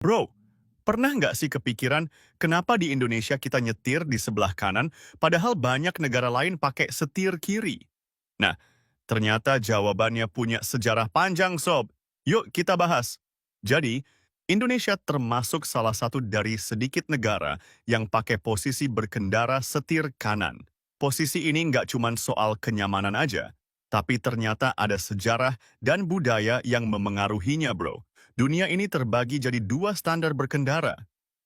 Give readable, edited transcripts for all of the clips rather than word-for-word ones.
Bro, pernah nggak sih kepikiran kenapa di Indonesia kita nyetir di sebelah kanan, padahal banyak negara lain pakai setir kiri? Nah, ternyata jawabannya punya sejarah panjang, Sob. Yuk kita bahas. Jadi, Indonesia termasuk salah satu dari sedikit negara yang pakai posisi berkendara setir kanan. Posisi ini nggak cuma soal kenyamanan aja, tapi ternyata ada sejarah dan budaya yang memengaruhinya, bro. Dunia ini terbagi jadi dua standar berkendara.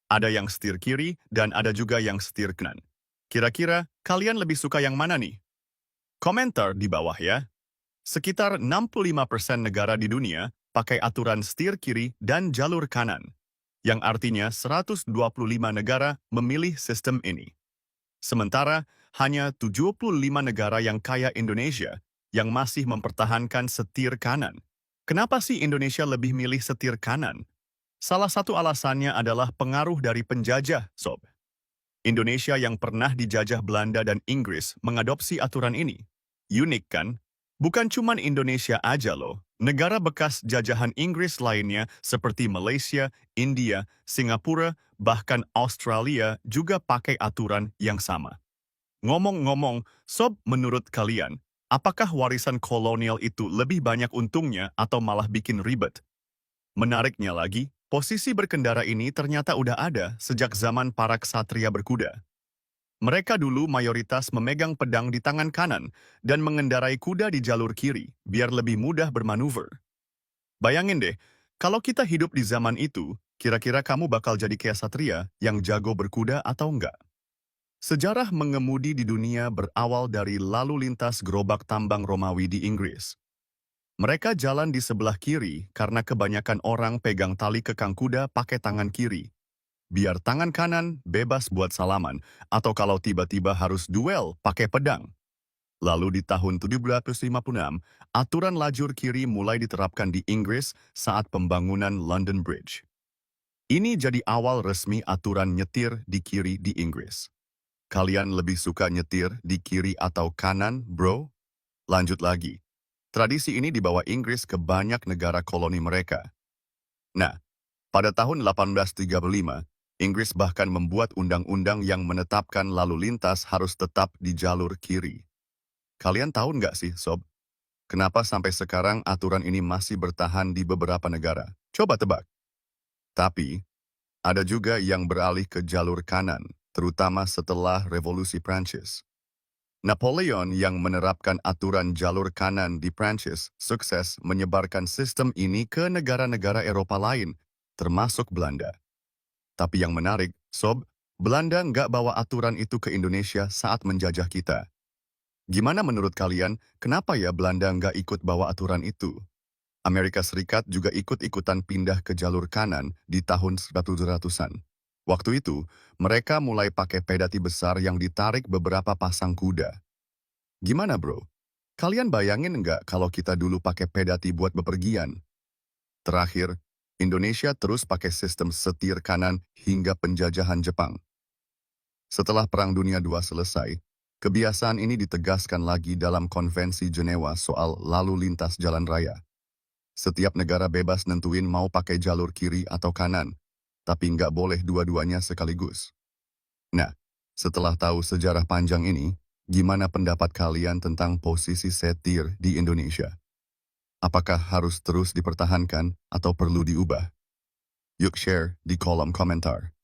Ada yang setir kiri dan ada juga yang setir kanan. Kira-kira kalian lebih suka yang mana nih? Komentar di bawah ya. Sekitar 65% negara di dunia pakai aturan setir kiri dan jalur kanan, yang artinya 125 negara memilih sistem ini. Sementara, hanya 75 negara yang kaya Indonesia yang masih mempertahankan setir kanan. Kenapa sih Indonesia lebih milih setir kanan? Salah satu alasannya adalah pengaruh dari penjajah, Sob. Indonesia yang pernah dijajah Belanda dan Inggris mengadopsi aturan ini. Unik kan? Bukan cuma Indonesia aja loh. Negara bekas jajahan Inggris lainnya seperti Malaysia, India, Singapura, bahkan Australia juga pakai aturan yang sama. Ngomong-ngomong, Sob, menurut kalian, apakah warisan kolonial itu lebih banyak untungnya atau malah bikin ribet? Menariknya lagi, posisi berkendara ini ternyata udah ada sejak zaman para ksatria berkuda. Mereka dulu mayoritas memegang pedang di tangan kanan dan mengendarai kuda di jalur kiri, biar lebih mudah bermanuver. Bayangin deh, kalau kita hidup di zaman itu, kira-kira kamu bakal jadi kayak satria yang jago berkuda atau enggak? Sejarah mengemudi di dunia berawal dari lalu lintas gerobak tambang Romawi di Inggris. Mereka jalan di sebelah kiri karena kebanyakan orang pegang tali kekang kuda pakai tangan kiri. Biar tangan kanan bebas buat salaman, atau kalau tiba-tiba harus duel pakai pedang. Lalu di tahun 1756, aturan lajur kiri mulai diterapkan di Inggris saat pembangunan London Bridge. Ini jadi awal resmi aturan nyetir di kiri di Inggris. Kalian lebih suka nyetir di kiri atau kanan, bro? Lanjut lagi. Tradisi ini dibawa Inggris ke banyak negara koloni mereka. Nah, pada tahun 1835, Inggris bahkan membuat undang-undang yang menetapkan lalu lintas harus tetap di jalur kiri. Kalian tahu nggak sih, Sob, kenapa sampai sekarang aturan ini masih bertahan di beberapa negara? Coba tebak. Tapi, ada juga yang beralih ke jalur kanan, terutama setelah Revolusi Prancis. Napoleon yang menerapkan aturan jalur kanan di Prancis sukses menyebarkan sistem ini ke negara-negara Eropa lain, termasuk Belanda. Tapi yang menarik, Sob, Belanda nggak bawa aturan itu ke Indonesia saat menjajah kita. Gimana menurut kalian, kenapa ya Belanda nggak ikut bawa aturan itu? Amerika Serikat juga ikut-ikutan pindah ke jalur kanan di tahun 1700-an. Waktu itu, mereka mulai pakai pedati besar yang ditarik beberapa pasang kuda. Gimana bro? Kalian bayangin nggak kalau kita dulu pakai pedati buat bepergian? Terakhir, Indonesia terus pakai sistem setir kanan hingga penjajahan Jepang. Setelah Perang Dunia II selesai, kebiasaan ini ditegaskan lagi dalam Konvensi Jenewa soal lalu lintas jalan raya. Setiap negara bebas nentuin mau pakai jalur kiri atau kanan, tapi nggak boleh dua-duanya sekaligus. Nah, setelah tahu sejarah panjang ini, gimana pendapat kalian tentang posisi setir di Indonesia? Apakah harus terus dipertahankan atau perlu diubah? Yuk share di kolom komentar.